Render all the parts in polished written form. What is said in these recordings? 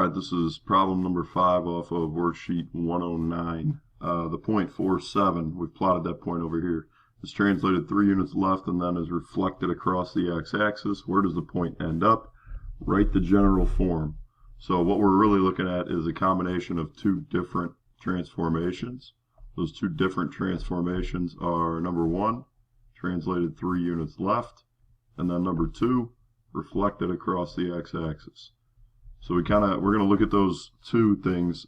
Alright, this is problem number 5 off of worksheet 109. The point 47, we've plotted that point over here, is translated 3 units left and then is reflected across the x-axis. Where does the point end up? Write the general form. So what we're really looking at is a combination of two different transformations. Those two different transformations are number 1, translated 3 units left, and then number 2, reflected across the x-axis. So we're going to look at those two things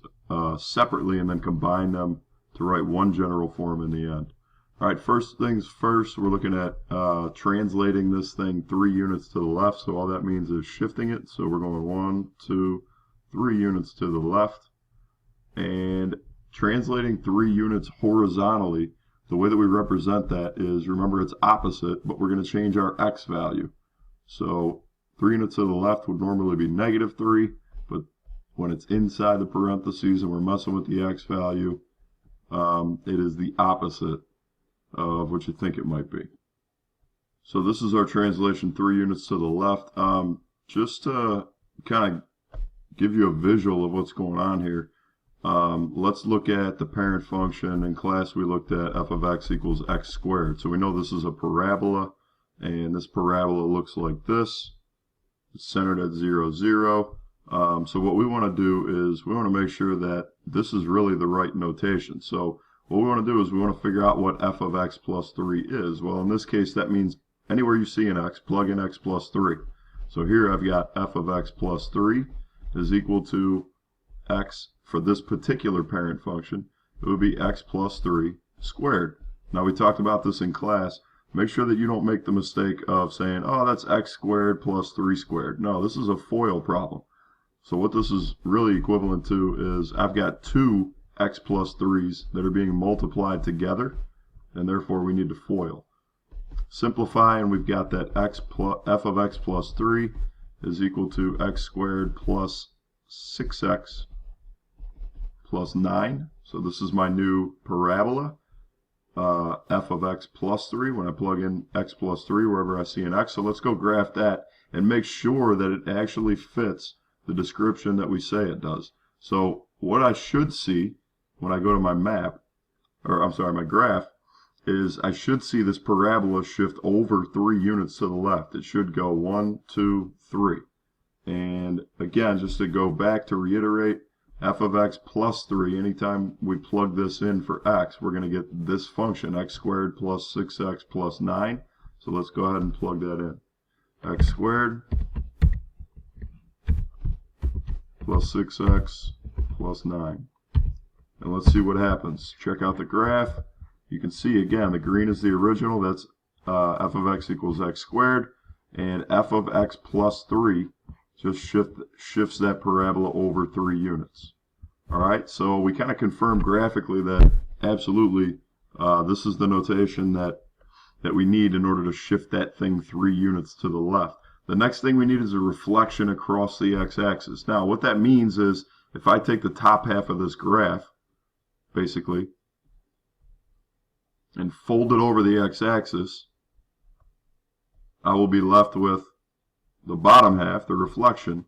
separately and then combine them to write one general form in the end. All right, first things first, we're looking at translating this thing 3 units to the left. So all that means is shifting it. So we're going 1, 2, 3 units to the left. And translating 3 units horizontally, the way that we represent that is, remember, it's opposite, but we're going to change our x value. So 3 units to the left would normally be -3, but when it's inside the parentheses and we're messing with the x value, it is the opposite of what you think it might be. So this is our translation 3 units to the left. Just to kind of give you a visual of what's going on here, let's look at the parent function. In class we looked at f of x equals x squared. So we know this is a parabola, and this parabola looks like this. It's centered at 0, 0. So what we want to do is we want to make sure that this is really the right notation. So what we want to do is we want to figure out what f of x plus 3 is. Well, in this case, that means anywhere you see an x, plug in x plus 3. So here I've got f of x plus 3 is equal to x for this particular parent function. It would be x plus 3 squared. Now, we talked about this in class. Make sure that you don't make the mistake of saying, oh, that's x squared plus 3 squared. No, this is a FOIL problem. So what this is really equivalent to is I've got two x plus 3's that are being multiplied together, and therefore we need to FOIL. Simplify, and we've got that f of x plus 3 is equal to x squared plus 6x plus 9. So this is my new parabola. F of x plus 3 when I plug in x plus 3 wherever I see an x. So let's go graph that and make sure that it actually fits the description that we say it does. So what I should see when I go to my map, or I'm sorry, my graph, is I should see this parabola shift over 3 units to the left. It should go 1, 2, 3. And again, just to go back to reiterate, f of x plus 3, anytime we plug this in for x, we're going to get this function, x squared plus 6x plus 9. So let's go ahead and plug that in. X squared plus 6x plus 9. And let's see what happens. Check out the graph. You can see, again, the green is the original. That's f of x equals x squared. And f of x plus 3 just shifts that parabola over 3 units. All right, so we kind of confirmed graphically that absolutely this is the notation that we need in order to shift that thing 3 units to the left. The next thing we need is a reflection across the x-axis. Now, what that means is if I take the top half of this graph, basically, and fold it over the x-axis, I will be left with the bottom half, the reflection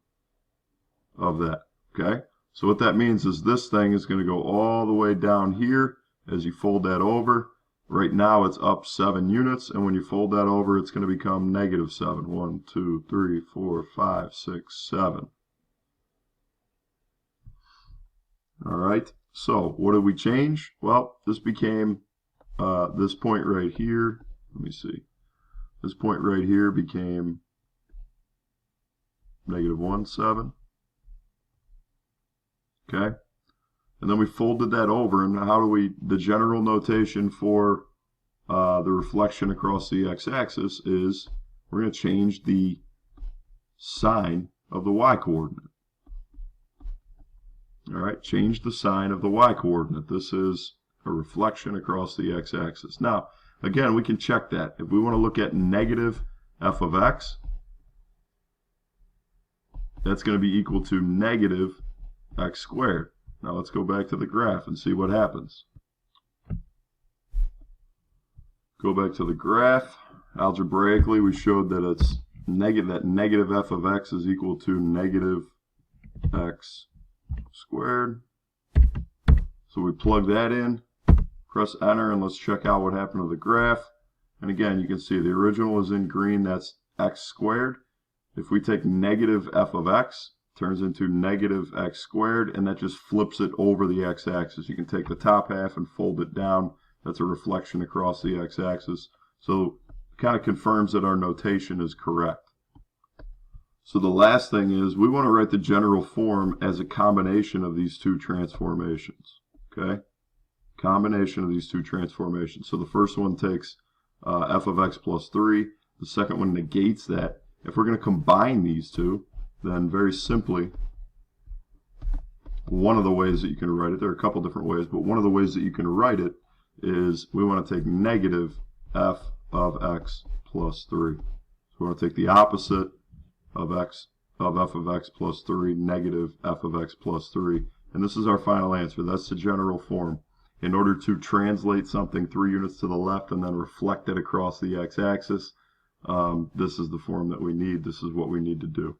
of that. Okay? So what that means is this thing is going to go all the way down here as you fold that over. Right now it's up 7 units, and when you fold that over, it's going to become -7. 1, 2, 3, 4, 5, 6, 7. All right. So what did we change? Well, this became this point right here. Let me see. This point right here became -1, 7. Okay, and then we folded that over, and how do we, the general notation for the reflection across the x-axis is we're going to change the sign of the y-coordinate. All right, change the sign of the y-coordinate. This is a reflection across the x-axis. Now, again, we can check that. If we want to look at negative f of x, that's going to be equal to negative x squared. Now let's go back to the graph and see what happens. Go back to the graph. Algebraically, we showed that it's negative f of x is equal to negative x squared. So we plug that in, press enter, and let's check out what happened to the graph. And again, you can see the original is in green, that's x squared. If we take negative f of x, it turns into negative x squared, and that just flips it over the x-axis. You can take the top half and fold it down. That's a reflection across the x-axis. So it kind of confirms that our notation is correct. So the last thing is we want to write the general form as a combination of these two transformations. Okay? Combination of these two transformations. So the first one takes f of x plus 3. The second one negates that. If we're going to combine these two, then very simply, one of the ways that you can write it, there are a couple different ways, but one of the ways that you can write it is we want to take negative f of x plus 3. So we want to take the opposite of f of x plus 3, negative f of x plus 3. And this is our final answer. That's the general form. In order to translate something 3 units to the left and then reflect it across the x-axis, this is the form that we need. This is what we need to do.